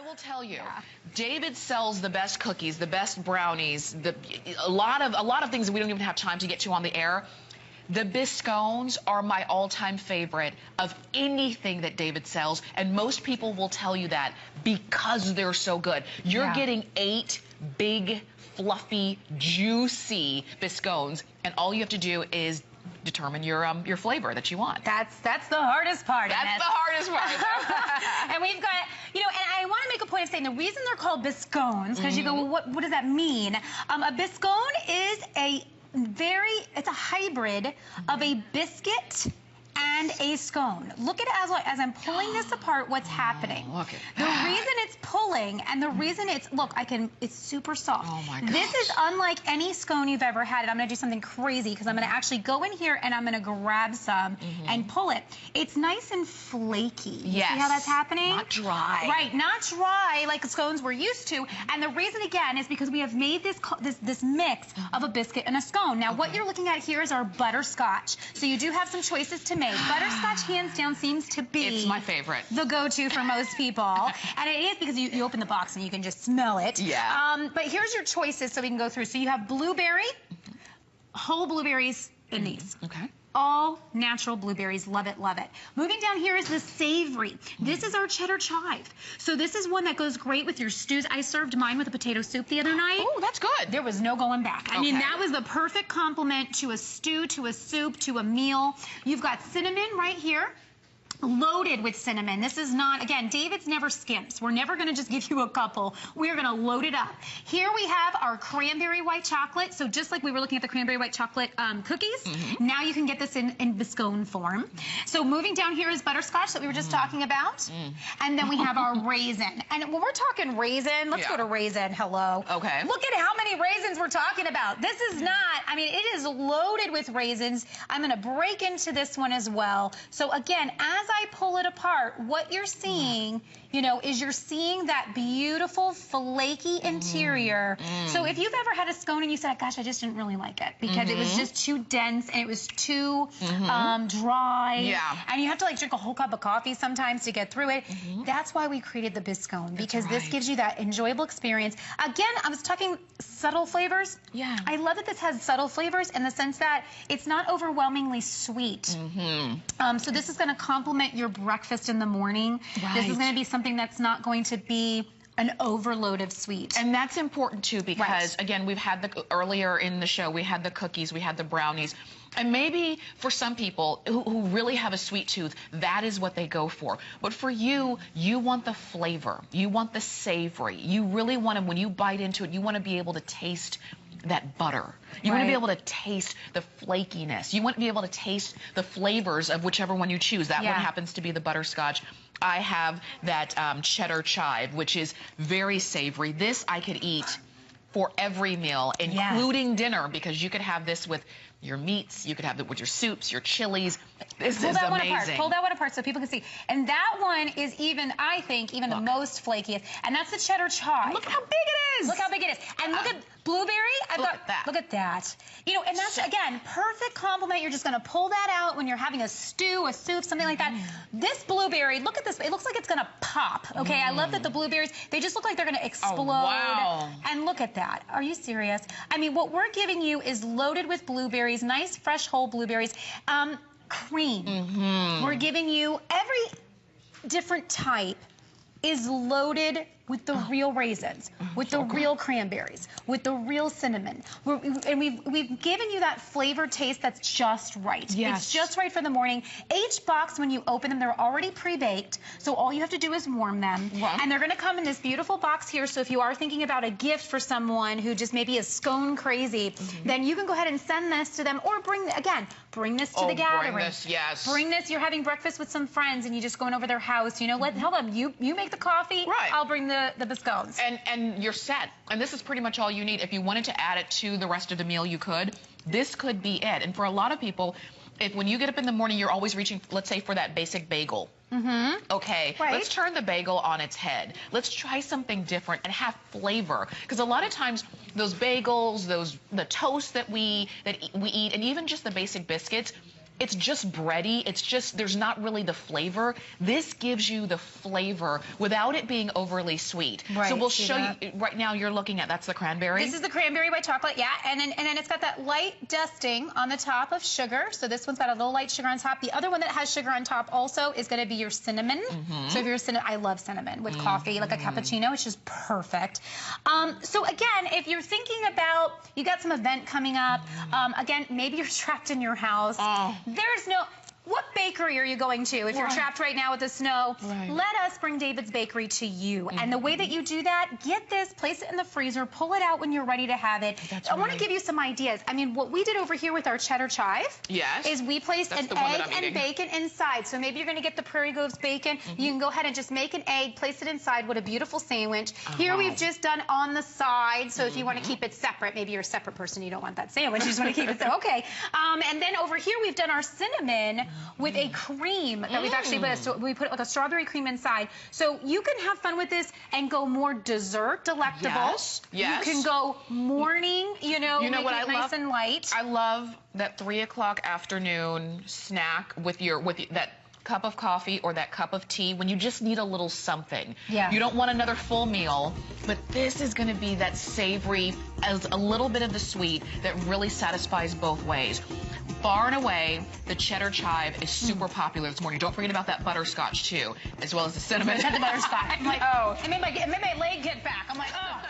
will tell you, David sells the best cookies, the best brownies, a lot of things that we don't even have time to get to on the air. The biscones are my all-time favorite of anything that David sells, and most people will tell you that because they're so good. You're getting 8 big, fluffy, juicy biscones, and all you have to do is determine your flavor that you want. That's the hardest part. That's the hardest part. And we've got, you know, and I want to make a point of saying the reason they're called biscones, because you go, well, what does that mean? A biscone is it's a hybrid of a biscuit and a scone. Look at it as I'm pulling this apart, what's happening. Look at the that. reason it's pulling and the reason it's super soft. Oh my gosh. This is unlike any scone you've ever had, and I'm gonna do something crazy because I'm gonna actually go in here and I'm gonna grab some and pull it. It's nice and flaky. Yes. See how that's happening? Not dry. Right, not dry like scones we're used to. And the reason again is because we have made this mix of a biscuit and a scone. Now what you're looking at here is our butterscotch. So you do have some choices to make. Butterscotch, hands down, seems to be it's my favorite. The go-to for most people. And it is because you open the box and you can just smell it. Yeah. But here's your choices so we can go through. So you have blueberry, whole blueberries in these. Okay. All natural blueberries. Love it, love it. Moving down here is the savory. This is our cheddar chive. So this is one that goes great with your stews. I served mine with a potato soup the other night. Oh, that's good. There was no going back. I mean, that was the perfect complement to a stew, to a soup, to a meal. You've got cinnamon right here. Loaded with cinnamon. This is not, again, David's never skimps. We're never going to just give you a couple. We're going to load it up. Here we have our cranberry white chocolate. So just like we were looking at the cranberry white chocolate cookies, now you can get this in biscone form. So moving down here is butterscotch that we were just talking about. And then we have our raisin. And when we're talking raisin, let's go to raisin. Hello. Okay. Look at how many raisins we're talking about. This is not, I mean, it is loaded with raisins. I'm going to break into this one as well. So again, as I pull it apart, what you're seeing, you know, is you're seeing that beautiful flaky interior. So if you've ever had a scone and you said, gosh, I just didn't really like it because it was just too dense and it was too dry. And you have to like drink a whole cup of coffee sometimes to get through it. That's why we created the biscone, because this gives you that enjoyable experience. Again, I was talking subtle flavors. I love that this has subtle flavors in the sense that it's not overwhelmingly sweet. So this is going to complement your breakfast in the morning. This is going to be something that's not going to be an overload of sweet. And that's important too because, again, we've had earlier in the show, we had the cookies, we had the brownies. And maybe for some people who really have a sweet tooth, that is what they go for. But for you, you want the flavor. You want the savory. You really want to, when you bite into it, you want to be able to taste that butter. You want to be able to taste the flakiness. You want to be able to taste the flavors of whichever one you choose. That one happens to be the butterscotch. I have that cheddar chive, which is very savory. This I could eat for every meal, including dinner, because you could have this with your meats, you could have it with your soups, your chilies. This is amazing. Pull that one apart so people can see. And that one is even, I think, even the most flakiest. And that's the cheddar chive. Look how big it is. Look how big it is. And look at blueberry. Look at that. You know, and that's, again, perfect complement. You're just going to pull that out when you're having a stew, a soup, something like that. This blueberry, look at this. It looks like it's going to pop. Okay, I love that the blueberries, they just look like they're going to explode. Oh, wow. And look at that. Are you serious? I mean, what we're giving you is loaded with blueberries, nice, fresh, whole blueberries. Cream. We're giving you every different type is loaded with the real raisins, with the real cranberries, with the real cinnamon. And we've given you that flavor taste that's just right. It's just right for the morning. Each box, when you open them, they're already pre-baked, so all you have to do is warm them. And they're gonna come in this beautiful box here, so if you are thinking about a gift for someone who just maybe is scone crazy, then you can go ahead and send this to them, or bring this to the gathering. Bring this, Bring this, you're having breakfast with some friends and you just going over their house, you know, tell them, you make the coffee, I'll bring the biscones. And you're set. And this is pretty much all you need. If you wanted to add it to the rest of the meal, you could. This could be it. And for a lot of people, if when you get up in the morning, you're always reaching, let's say, for that basic bagel. Okay, let's turn the bagel on its head. Let's try something different and have flavor. Because a lot of times, those bagels, the toast that we eat, and even just the basic biscuits, it's just bready. It's just, there's not really the flavor. This gives you the flavor without it being overly sweet. Right, so we'll show you, right now you're looking at, that's the cranberry? This is the cranberry white chocolate, yeah. And then it's got that light dusting on the top of sugar. So this one's got a little light sugar on top. The other one that has sugar on top also is going to be your cinnamon. So if you're I love cinnamon with coffee, like a cappuccino. It's just perfect. So again, if you're thinking about, you got some event coming up, again, maybe you're trapped in your house. There's no... What bakery are you going to if you're trapped right now with the snow? Let us bring David's Bakery to you. And the way that you do that, get this, place it in the freezer, pull it out when you're ready to have it. I want to give you some ideas. I mean, what we did over here with our cheddar chive is we placed an egg and bacon inside. So maybe you're going to get the Prairie Groves bacon. You can go ahead and just make an egg, place it inside. What a beautiful sandwich. Here we've just done on the side. So if you want to keep it separate, maybe you're a separate person, you don't want that sandwich. You just want to keep it so okay. And then over here we've done our cinnamon with a cream that we've actually put, so we put like a strawberry cream inside. So you can have fun with this and go more dessert delectable. You can go morning, you know what I love? Nice and light. I love that 3 o'clock afternoon snack with that cup of coffee or that cup of tea when you just need a little something. You don't want another full meal, but this is going to be that savory as a little bit of the sweet that really satisfies both ways. Far and away, the cheddar chive is super popular this morning. Don't forget about that butterscotch too, as well as the cinnamon. The butterscotch. I'm like, oh, it made my leg get back. I'm like, oh.